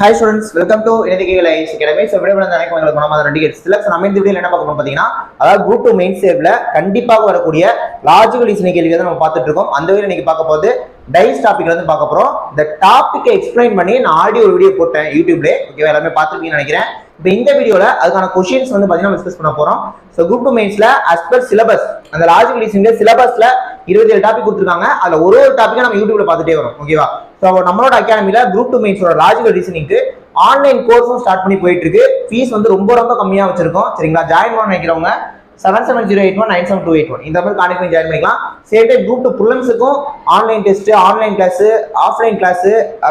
Hi students, welcome to Inethical IAS Academy. So video வந்து எனக்கு உங்களுக்கு நம்ம ரெண்டு கேட்ஸ் இல்ல. நம்ம இந்த வீடியோல என்ன பார்க்க போறோம் பாத்தீங்கன்னா, அதாவது group 2 main shapeல கண்டிப்பாக வரக்கூடிய லாஜிக்கல் ரீசனிங் கேள்விகளை தான் நம்ம பார்த்துட்டு இருக்கோம். அந்த வீடியோ நீங்க பார்க்க போறது டைஸ் டாபிக்ல வந்து பார்க்க போறோம். இந்த டாபிக்கை எக்ஸ்பிளைன் பண்ணி நான் ஆடியோ வீடியோ போட்டேன் YouTubeல. ஓகேவா, எல்லாமே பார்த்திருப்பீங்கன்னு நினைக்கிறேன். இப்போ இந்த வீடியோல அதுக்கான क्वेश्चंस வந்து பாத்தீங்கன்னா டிஸ்கஸ் பண்ண போறோம். So group 2 மெயின்ஸ்ல as per syllabus அந்த லாஜிக்கல் ரீசனிங் சிலபஸ்ல 27 டாபிக் கொடுத்திருக்காங்க. அதுல ஒரு டாபிக்கை நம்ம YouTubeல பார்த்துட்டே வரோம். ஓகேவா, சோ நம்மளோட அகாடமில group 2 மெயின்ஸோட லாஜிக்கல் ரீசனிங்க்கு ஆன்லைன் கோர்ஸும் ஸ்டார்ட் பண்ணி போயிட்டு இருக்கு. ஃபீஸ் வந்து ரொம்ப கம்மியா வச்சிருக்கோம். சரிங்களா, ஜாயின் பண்ண நினைக்கிறவங்க 7708197281 இந்த மாதிரி கான்டாக்ட் பண்ணி ஜாயின் பண்ணிக்கலாம். சேம் டைம் group 2 ப்ரிலிம்ஸ்க்கும் online test, online class, offline class,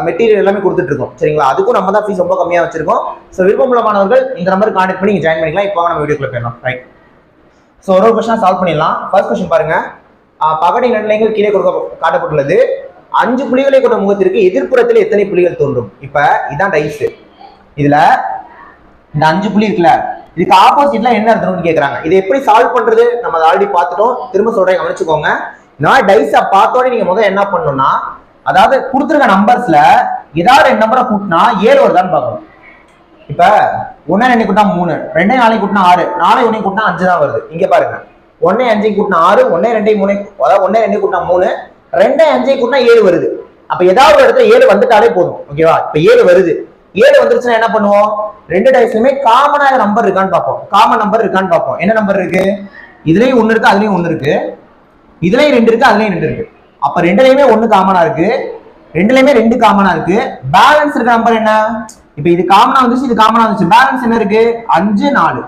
material எல்லாமே கொடுத்துட்டு இருக்கோம். சரிங்களா, அதுக்கும் நம்ம தான் ஃபீஸ் ரொம்ப கம்மியா வச்சிருக்கோம். ஸோ விருப்பமுள்ள மாணவர்கள் இந்த நம்பருக்கு கான்டாக்ட் பண்ணி ஜாயின் பண்ணிக்கலாம். இப்போ நம்ம வீடியோக்குள்ள போயிடலாம். ரைட், ஸோ ஒரு கொஸ்டின் சால்வ் பண்ணிடலாம். ஃபர்ஸ்ட் கொஸ்டின் பாருங்க. பகடை நடுநிலைகள் கீழே காட்டப்பட்டுள்ளது. 5 புள்ளிகளை கொண்ட முகத்திற்கு எதிர்ப்புறத்தில் எத்தனை புள்ளிகள் தோன்றும்? இப்ப இதான் டைஸ். இதுல இந்த 5 புள்ளி இருக்குல்ல, இதுக்கு ஆப்போசிட்ல என்ன இருக்குன்னு கேக்குறாங்க. இதை எப்படி சால்வ் பண்றது நம்ம ஆல்ரெடி பார்த்துட்டோம். திரும்ப சொல்றேன், கவனிச்சுக்கோங்க. நான் டைஸை பார்த்தோன்னே நீங்க முதல்ல என்ன பண்ணணும்னா, அதாவது கொடுத்துருக்க நம்பர்ஸ்ல ஏதாவது 2 நம்பரை கூட்டினா 7 வருதான்னு பார்க்கணும். இப்ப 1 2 கூட்டினா 3, 2 4 கூட்டினா 6, 4 1 கூட்டினா 5 தான் வருது. இங்க பாருங்க, 1 5 கூட்டினா 6, 1 2 3, அதாவது 1 2 கூட்டினா 3, 2 5 கூட்டினா 7 வருது. அப்ப ஏதாவது ஒரு இடத்துல 7 வந்துட்டாலே போதும். ஓகேவா, இப்ப 7 வருது. 7 வந்துருச்சுன்னா என்ன பண்ணுவோம்? 2 டைஸ்லயுமே காமனான நம்பர் இருக்கான்னு பார்ப்போம். காமன் நம்பர் இருக்கான்னு பார்ப்போம். என்ன நம்பர் இருக்கு? இதுலயும் 1 இருக்கு, அதுலயும் 1 இருக்கு, இதுலயும் 2 இருக்கு, அதுலயும் 2 இருக்கு. அப்ப ரெண்டுலயுமே 1 காமனா இருக்கு, ரெண்டுலயுமே 2 காமனா இருக்கு. பேலன்ஸ் இருக்க நம்பர் என்ன? இப்ப இது காமனா வந்துச்சு, இது காமனா வந்துச்சு. பேலன்ஸ் என்ன இருக்கு? 5 4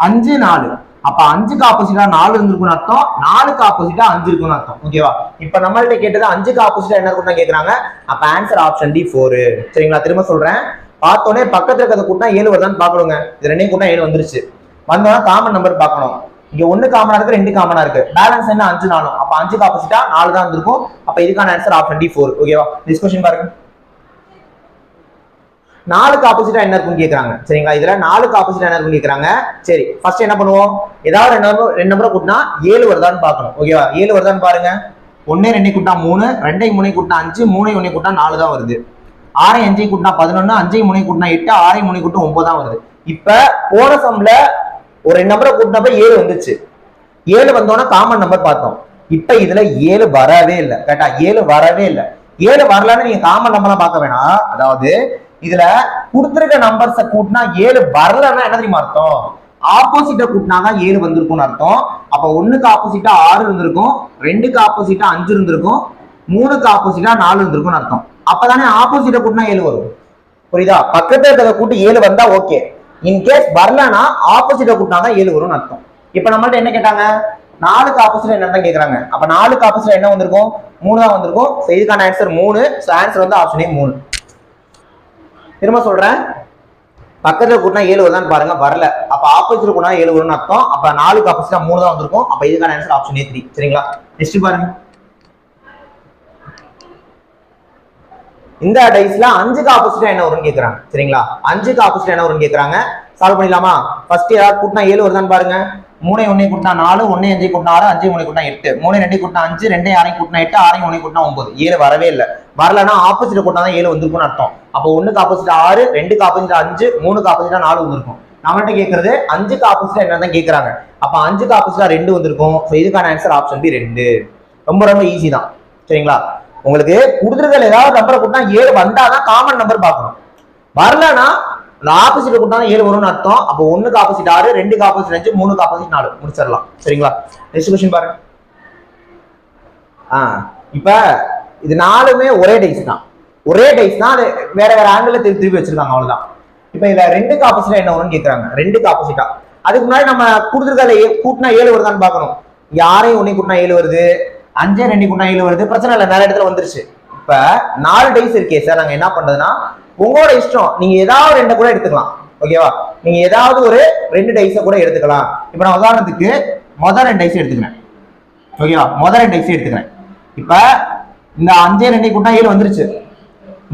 5 4. அப்ப 5க்கு ஆப்போசிட்டா 4 இருந்திருக்குன்னு அர்த்தம், 4க்கு ஆப்போசிட்டா 5 இருக்குன்னு அர்த்தம். ஓகேவா, இப்ப நம்மள்ட்ட கேட்டது 5க்கு ஆப்போசிட்டா என்ன இருக்குன்னு கேக்குறாங்க. அப்ப ஆன்சர் ஆப்ஷன் டி 4. சரிங்களா, திரும்ப சொல்றேன். பார்த்தோன்னே பக்கத்துல இருக்கிறத கூட்டினா 7 வருதான்னு பாக்கணுங்க. இது ரெண்டையும் கூட்டினா 7 வந்துருச்சு. வந்தோம்னா காமன் நம்பர் பார்க்கணும். இங்க 1 காமனா இருக்கு, 2 காமனா இருக்கு. பேலன்ஸ் என்ன? 5 4. அப்ப 5க்கு ஆப்போசிட்டா 4 தான் இருந்திருக்கும். அப்ப இதுக்கான ஆன்சர் ஆப்ஷன் டி 4. ஓகேவா, நெக்ஸ்ட் क्वेश्चन பாருங்க. 4க்கு ஆப்போசிட்டா என்ன இருக்குன்னு கேக்குறாங்க. சரிங்களா, இதுல 4க்கு ஆப்போசிட்டா என்ன இருக்குன்னு கேக்குறாங்க. சரி, ஃபர்ஸ்ட் என்ன பண்ணுவோம்? ஏதாவது 2 நம்பரை கூட்டினா 7 வருதான்னு பார்க்கணும். ஓகேவா, 7 வருதான்னு பாருங்க. 1 2 கூட்டினா 3, 2 3 கூட்டினா 5, 3 1 கூட்டினா 4 தான் வருது. 6 5 கூட்டினா 11, 5 3 கூட்டினா 8, 6 3 கூட்டினா 9 தான் வருது. இப்ப போன சம்ல ஒரு 2 நம்பரை கூட்டினப்ப 7 வந்துச்சு. 7 வந்தோன்னா காமன் நம்பர் பார்த்தோம். இப்ப இதுல 7 வரவே இல்லை. கரெக்டா, 7 வரவே இல்லை. 7 வரலன்னு நீங்க காமன் நம்பர்லாம் பார்க்க வேணாம். அதாவது இதுல கொடுத்திருக்க நம்பர்ஸை கூட்டினா 7 வரலன்னா என்ன தெரியுமா அர்த்தம்? ஆப்போசிட்ட கூட்டினாதான் 7 வந்திருக்கும்னு அர்த்தம். அப்ப 1க்கு ஆப்போசிட்டா 6 இருந்திருக்கும், 2க்கு ஆப்போசிட்டா 5 இருந்திருக்கும், 3க்கு ஆப்போசிட்டா 4 இருந்திருக்கும்னு அர்த்தம். அப்பதானே ஆப்போசிட்ட கூட்டினா 7 வரும். புரியுதா? பக்கத்துல இருக்கிறத கூட்டி 7 வந்தா ஓகே. இன்கேஸ் வரலன்னா ஆப்போசிட்ட கூட்டினாதான் 7 வரும்னு அர்த்தம். இப்ப நம்மள்ட்ட என்ன கேட்டாங்க? 4க்கு ஆப்போசிட் என்னன்னு கேக்குறாங்க. அப்ப 4க்கு ஆப்போசிட் என்ன வந்திருக்கும்? 3 தான் வந்திருக்கும். இதுக்கான ஆன்சர் 3. ஆன்சர் வந்து ஆப்ஷன் ஏ 3. திரும்ப சொல்றேன், பக்கத்துல கூட்டினா 7 வருதான்னு பாருங்க. வரல. அப்ப ஆப்போசிட் கூட்டினா 7 வரும்னு அர்த்தம். அப்ப 4க்கு ஆப்போசிட்டா 3 தான் வந்திருக்கும். அப்ப இதுக்கான ஆன்சர் ஆப்ஷன் ஏ 3. சரிங்களா, நெக்ஸ்ட் பாருங்க. இந்த டைஸ்ல 5க்கு ஆப்போசிட்டா என்ன வரும்னு கேக்குறாங்க. சரிங்களா, 5க்கு ஆப்போசிட்டா என்ன வரும்னு கேக்குறாங்க. சால்வ் பண்ணிடலாமா? ஃபர்ஸ்ட் ஏதாவது கூட்டினா 7 வருதான்னு பாருங்க. 3 1 கூட்டினா 4, 1 5 கூட்டினா 6, 5 3 கூட்டினா 8, 3 2 கூட்டினா 5, 2 6 கூட்டினா 8, 6 1 கூட்டினா 9. 7 வரவே இல்லை. வரலன்னா ஆப்போசிட் கூட்டினா தான் 7 வந்திருக்கும்னு அர்த்தம். அப்போ 1க்கு ஆப்போசிட்டா 6, 2க்கு ஆப்போசிட்டா 5, 3க்கு ஆப்போசிட்டா 4 வந்திருக்கும். நம்மகிட்ட கேட்கறது 5க்கு ஆப்போசிட்டா என்னதான் கேட்கறாங்க. அப்ப 5க்கு ஆப்போசிட்டா 2 வந்திருக்கும். இதுக்கான ஆன்சர் ஆப்ஷன் பி 2. ரொம்ப ஈஸி தான். சரிங்களா, உங்களுக்கு கொடுத்துருக்கல ஏதாவது நம்பரை கூட்டினா 7 வந்தாதான் காமன் நம்பர் பார்க்கணும். வரலன்னா ஆப்போசிட் கூட்டினா 7 வரும்னு அர்த்தம். அப்போ 1க்கு ஆப்போசிட் 6, 2க்கு ஆப்போசிட் 5, 3க்கு ஆப்போசிட் 4 முடிச்சிடலாம். சரிங்களா, நெக்ஸ்ட் क्वेश्चन பாருங்க. இப்ப இது 4மே ஒரே டைஸ் தான். ஒரே டைஸ் தான், அது வேற ஆங்கிள் திருப்பி வச்சிருக்காங்க, அவ்வளவுதான். இப்ப இதுல 2க்கு ஆப்போசிட்டா என்ன வரும்னு கேக்குறாங்க. 2க்கு ஆப்போசிட்டா அதுக்கு முன்னாடி நம்ம கொடுத்துருக்கல கூட்டினா 7 வருதான்னு பார்க்கணும். 6 1 கூட்டினா 7 வருது, 5 2 கூட்டினா 7 வருது. பிரச்சனை இல்லை, நிறைய இடத்துல வந்துருச்சு. இப்ப 4 டைஸ் இருக்கே சார், நாங்க என்ன பண்றதுன்னா உங்களோட இஷ்டம். நீங்க ஏதாவது 2 கூட எடுத்துக்கலாம். ஓகேவா, நீங்க ஏதாவது ஒரு 2 டைஸை கூட எடுத்துக்கலாம். இப்ப நான் உதாரணத்துக்கு முதல் 2 டைஸ் எடுத்துக்கிறேன். ஓகேவா, முதல் 2 டைஸ் எடுத்துக்கிறேன். இப்ப இந்த 5 2 கூட்டினா 7 வந்துருச்சு.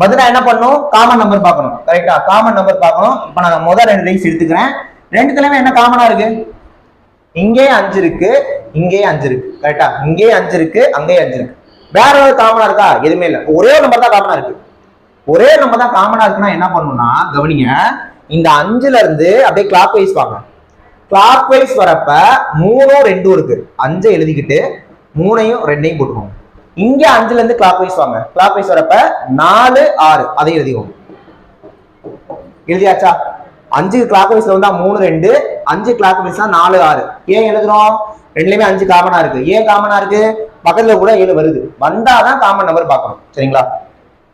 பதிலா என்ன பண்ணணும்? காமன் நம்பர் பார்க்கணும். கரெக்டா, காமன் நம்பர் பார்க்கணும். இப்ப நான் முதல் 2 டைஸ் எடுத்துக்கிறேன். ரெண்டுத்துலயுமே என்ன காமனா இருக்கு? இங்கே 5 இருக்கு, இங்கே 5 இருக்கு. கரெக்டா, இங்கே 5 இருக்கு, அங்கே 5 இருக்கு. வேற ஒரு காமனா இருக்கா? எதுவுமே இல்லை. ஒரே நம்பர் தான் காமனா இருக்கு. ஒரே நம்பர் தான் காமனா இருக்குன்னா என்ன பண்ணணும்னா கவனிங்க, இந்த 5ல இருந்து அப்படியே கிளாக் வைஸ் வாங்க. கிளாக் வைஸ் வரப்ப 3ம் 2ம் இருக்கு, 5 எழுதிக்கிட்டு 3யும் 2யும் போட்டுக்கோங்க. இங்க 5ல இருந்து கிளாக் வைஸ் வாங்க. கிளாக் வைஸ் வரப்ப 4 6 அதை எழுதிக்கோங்க. எழுதியாச்சா? 5 கிளாக் வைஸ்ல வந்தா 3 2, 5 கிளாக் வைஸ்னா 4 6. ஏன் எழுதுறோம்? ரெண்டுலயுமே 5 காமனா இருக்கு. ஏன் காமனா இருக்கு? பக்கத்துல கூட 7 வருது, வந்தாதான் காமன் நம்பர் பார்க்கணும். சரிங்களா?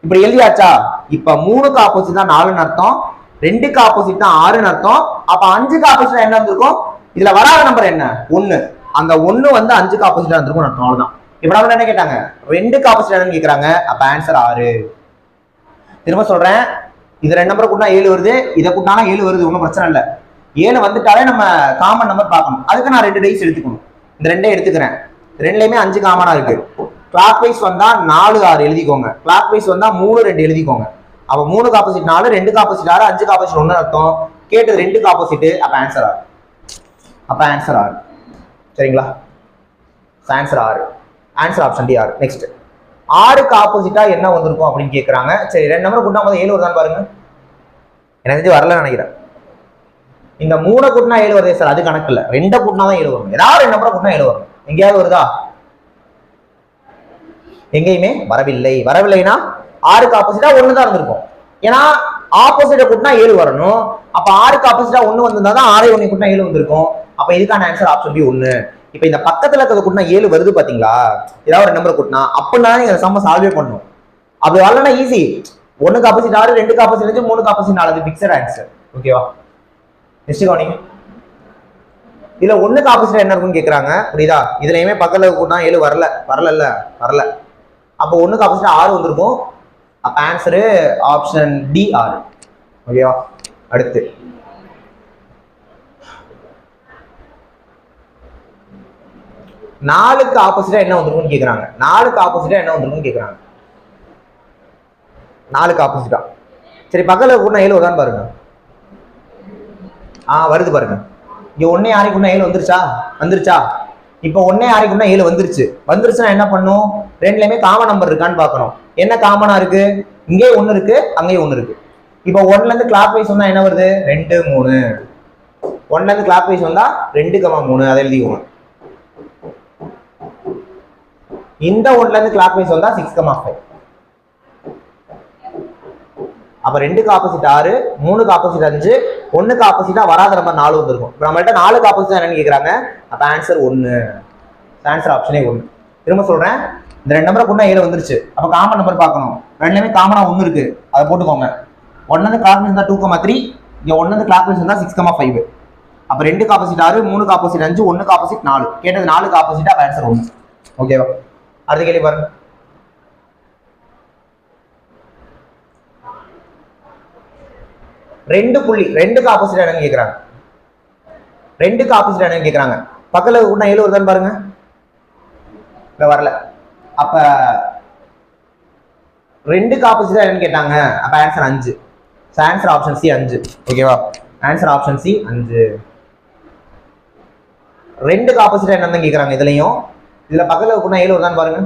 இப்படி எழுதியாச்சா? இப்ப 3க்கு ஆப்போசிட் தான் 4ன்னு அர்த்தம், 2க்கு ஆப்போசிட் தான் 6ன்னு அர்த்தம். அப்ப 5க்கு ஆப்போசிட் என்ன வந்திருக்கும்? இதுல வராத நம்பர் என்ன? 1. அந்த 1 வந்து 5க்கு ஆப்போசிட்டா இருந்திருக்கும் அர்த்தம். அவ்வளவுதான். இப்ப நம்ம என்ன கேட்டாங்க? 2க்கு ஆப்போசிட் என்னன்னு கேக்குறாங்க. அப்ப ஆன்சர் 6. திரும்ப சொல்றேன், இது 2 நம்பர் கூட்டினா 7 வருது, இதை கூட்டினாலும் 7 வருது, ஒன்றும் பிரச்சனை இல்லை. 7 வந்துட்டாலே நம்ம காமன் நம்பர் பார்க்கணும். அதுக்கு நான் 2 டைஸ் எடுத்துக்கணும். இந்த 2 எடுத்துக்கிறேன். ரெண்டுலயுமே 5 காமனா இருக்கு. கிளாக் வைஸ் வந்தா 4 6 எழுதிக்கோங்க. கிளாக் வைஸ் வந்தா 3 2 எழுதிக்கோங்க. அப்ப 3க்கு ஆப்போசிட் 4, 2க்கு ஆப்போசிட் 6, 5க்கு ஆப்போசிட் 1 அர்த்தம். கேட்டது 2க்கு ஆப்போசிட், அப்ப ஆன்சர் 6. அப்ப ஆன்சர் 6. சரிங்களா? Answer 6. Answer option D 6. Next 6க்கு ஆப்போசிட்டா என்ன வந்திருக்கும் அப்படின்னு கேக்குறாங்க. சரி, 2 நம்பர் கூட்டினா முதல்ல 7 வருதான்னு பாருங்க. எனக்கு தெரிஞ்சு வரலன்னு நினைக்கிறேன். இந்த 3 கூட்டினா 7 வருது சார், அது கணக்கு இல்ல. 2 கூட்டினா தான் 7 வரும். ஏதாவது 2 நம்பர் கூட்டினா 7 வரும். எங்கேயாவது வருதா? எங்கேயுமே வரவில்லை. வரவில்லைன்னா 6க்கு ஆப்போசிட்டா 1 தான் இருந்திருக்கும். ஏன்னா ஆப்போசிட்டை கூட்டினா 7 வரணும். அப்ப 6க்கு ஆப்போசிட்டா 1 வந்திருந்தா தான் 6 1 கூட்டினா 7 வந்திருக்கும். அப்ப இதுக்கான ஆன்சர் ஆப்ஷன் பி 1. இப்ப இந்த பக்கத்துல இருக்கிறத கூட்டினா 7 வருது பாத்தீங்களா? ஏதாவது ஒரு நம்பர் கூட்டினா அப்படின்னா நீங்க சம்ம சால்வே பண்ணணும். அப்படி வரலன்னா ஈஸி. 1க்கு ஆப்போசிட் 6, 2க்கு ஆப்போசிட் 5, 3க்கு ஆப்போசிட் 4, அது பிக்சட் ஆன்சர். ஓகேவா? நெக்ஸ்ட் கவனிங்க. இதுல 1க்கு ஆப்போசிட் என்ன இருக்குன்னு கேக்குறாங்க. புரியுதா? இதுலயுமே பக்கத்துல கூட்டினா 7 வரல. அப்போ 1க்கு ஆப்போசிட் 6 வந்திருக்கும். அப்ப ஆன்சர் ஆப்ஷன் டி 6. ஓகேவா? அடுத்து 4க்கு ஆப்போசிட்டா என்ன வந்திருக்கும்னு கேக்குறாங்க. 4க்கு ஆப்போசிட்டா என்ன வந்திருக்கும்னு கேக்குறாங்க. 4க்கு ஆப்போசிட்டா சரி, பக்கத்துல கூட்டினா 7 வருதான்னு பாருங்க. வருது பாருங்க. இங்க 1 6 கூட்டினா 7 வந்துருச்சா? இப்போ 1 6 கூட்டினா 7 வந்துருச்சுன்னா என்ன பண்ணும்? ரெண்டுலயுமே காமன் நம்பர் இருக்கான்னு பார்க்கணும். என்ன காமனா இருக்கு? இங்கே 1 இருக்கு, அங்கேயும் 1 இருக்கு. இப்போ 1ல இருந்து கிளாக் வைஸ் வந்தா என்ன வருது? 2 3. 1ல இருந்து கிளாக் வைஸ் வந்தா 2, 3 அதை எழுதிக்கோங்க. இந்த 1ல இருந்து கிளாக் வைஸ் வந்தா 6, 5. அப்ப 2க்கு ஆப்போசிட் 6, 3க்கு ஆப்போசிட் 5, 1க்கு ஆப்போசிட்டா வராத நம்பர் 4 வந்திருக்கும். இப்போ நம்மள்ட்ட 4க்கு ஆப்போசிட் என்னன்னு கேக்குறாங்க. அப்ப ஆன்சர் 1. ஆன்சர் ஆப்ஷனே 1. திரும்ப சொல்றேன், இந்த 2 நம்பரை கூட்டினா 7 வந்துருச்சு. அப்ப காமன் நம்பர் பார்க்கணும். ரெண்டுலயுமே காமனா 1 இருக்கு, அதை போட்டுக்கோங்க. 1ல இருந்து கிளாக் வைஸ் வந்தா 2, 3, இங்க 1ல இருந்து கிளாக் வைஸ் வந்தா 6, 5. அப்ப 2க்கு ஆப்போசிட் 6, 3க்கு ஆப்போசிட் 5, 1க்கு ஆப்போசிட் 4. கேட்டது 4க்கு ஆப்போசிட்டா, ஆன்சர் 1. ஓகேவா? அடுத்த கேள்வி பாருங்க. 2க்கு ஆப்போசிட் என்னன்னு கேக்குறாங்க. 2க்கு ஆப்போசிட் என்னன்னு கேக்குறாங்க. பக்கத்துல கூட்டினா 7 வருதான்னு பாருங்க. வரல. அப்ப 2க்கு ஆப்போசிட் என்னன்னு கேட்டாங்க. அப்ப ஆன்சர் 5. Answer option C 5. ஓகேவா? Answer option C 5. 2க்கு ஆப்போசிட் என்னன்னு கேக்குறாங்க. இதுல பக்கத்துல கூட்டினா 7 வருதான்னு பாருங்க.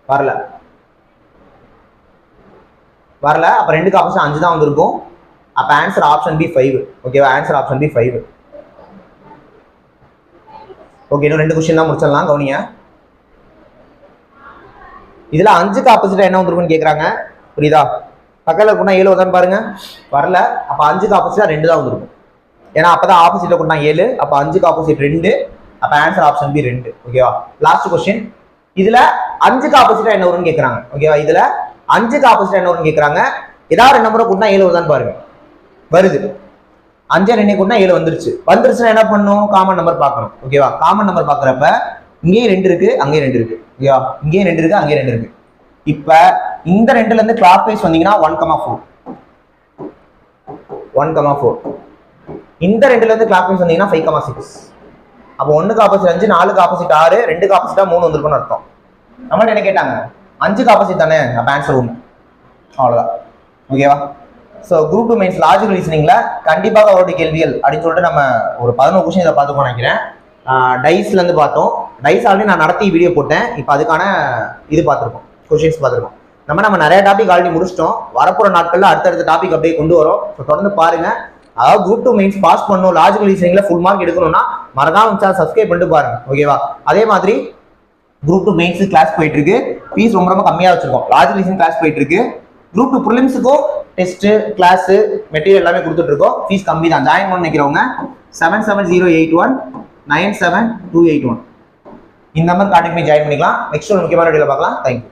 வரல. அப்ப 2க்கு ஆப்போசிட் 5 தான் வந்திருக்கும். அப்ப ஆன்சர் ஆப்ஷன் பி 5. ஓகேவா? Answer option B 5. ஓகே, இன்னும் 2 क्वेश्चन தான் முடிச்சிடலாம். கவனிங்க. இதுல 5க்கு ஆப்போசிட்டா என்ன வந்திருக்குன்னு கேக்குறாங்க. புரியுதா? பக்கத்துல கூட்டினா 7 வருதான்னு பாருங்க. வரல. அப்ப 5க்கு ஆப்போசிட்டா 2 தான் வந்திருக்கும். ஏன்னா அப்பதான் ஆப்போசிட்ல கூட்டினா 7. அப்ப 5க்கு ஆப்போசிட் 2. அப்ப ஆன்சர் ஆப்ஷன் பி 2. ஓகேவா? Last question. இதுல 5க்கு ஆப்போசிட்டா என்ன வரும்னு கேக்குறாங்க. ஓகேவா? இதுல 5க்கு ஆப்போசிட்டா என்ன வரும்னு கேக்குறாங்க. ஏதாவது நம்பரை கூட்டினா 7 வருதான்னு பாருங்க. வருது. 5 2 கூட்டினா 7 வந்துருச்சுன்னா என்ன பண்ணும்? காமன் நம்பர் பார்க்கணும். ஓகேவா? காமன் நம்பர் பார்க்கறப்ப இங்கேயும் 2 இருக்கு, அங்கேயும் 2 இருக்கு. ஓகேவா? இங்கேயும் 2 இருக்கு, அங்கேயும் 2 இருக்கு. இப்ப இந்த 2ல இருந்து கிளாக் வைஸ் வந்தீங்கன்னா 1,4. 1,4. இந்த 2ல இருந்து கிளாக் வைஸ் வந்தீங்கன்னா 5,6. அப்போ 1க்கு ஆப்போசிட் 5, 4க்கு ஆப்போசிட் 6, 2க்கு ஆப்போசிட்டா 3 வந்திருக்கும்னு அர்த்தம். நம்மள்ட்ட என்ன கேட்டாங்க? 5க்கு ஆப்போசிட் தானே. அப்ப ஆன்சர் 1. அவ்வளவுதான். ஓகேவா? ஸோ குரூப் 2 மெயின்ஸ் லாஜிக்கல் ரீசனிங்ல கண்டிப்பாக அவருடைய கேள்விகள் அப்படின்னு சொல்லிட்டு நம்ம ஒரு 11 क्वेश्चन இதை பார்த்துக்கோன்னு நினைக்கிறேன். டைஸ்ல இருந்து பார்த்தோம். டைஸ் ஆல்ரெடி நான் நடத்தி வீடியோ போட்டேன். இப்போ அதுக்கான இது பார்த்துருக்கோம், கொஸ்டின்ஸ் பார்த்துருக்கோம். நம்ம நிறைய டாபிக் ஆல்ரெடி முடிச்சிட்டோம். வரப்போற நாட்கள்ல அடுத்தடுத்த டாபிக் அப்படியே கொண்டு வரோம். ஸோ தொடர்ந்து பாருங்க. அதாவது குரூப் 2 மெயின்ஸ் பாஸ் பண்ணணும், லாஜிக்கல் ரீசனிங்ல ஃபுல் மார்க் எடுக்கணும்னா மறக்காம சேனல் சப்ஸ்கிரைப் பண்ணிட்டு பாருங்க. ஓகேவா? அதே மாதிரி குரூப் 2 மெயின்ஸ் கிளாஸ் போயிட்டு இருக்கு. ஃபீஸ் ரொம்ப கம்மியா வச்சிருக்கோம். லாஜிக்கல் ரீசனிங் கிளாஸ் போயிட்டு இருக்கு. குரூப் 2 ப்ரிலிம்ஸுக்கும் டெஸ்ட் கிளாஸ் மெட்டீரியல் எல்லாமே கொடுத்துட்டு இருக்கோம். ஃபீஸ் கம்மி தான். ஜாயின் பண்ண நினைக்கிறவங்க 7708197281 இந்த நம்பர் கான்டாக்ட் பண்ணி ஜாயின் பண்ணிக்கலாம். நெக்ஸ்ட் ஒரு முக்கியமான வீடியோல பார்க்கலாம். தேங்க்யூ.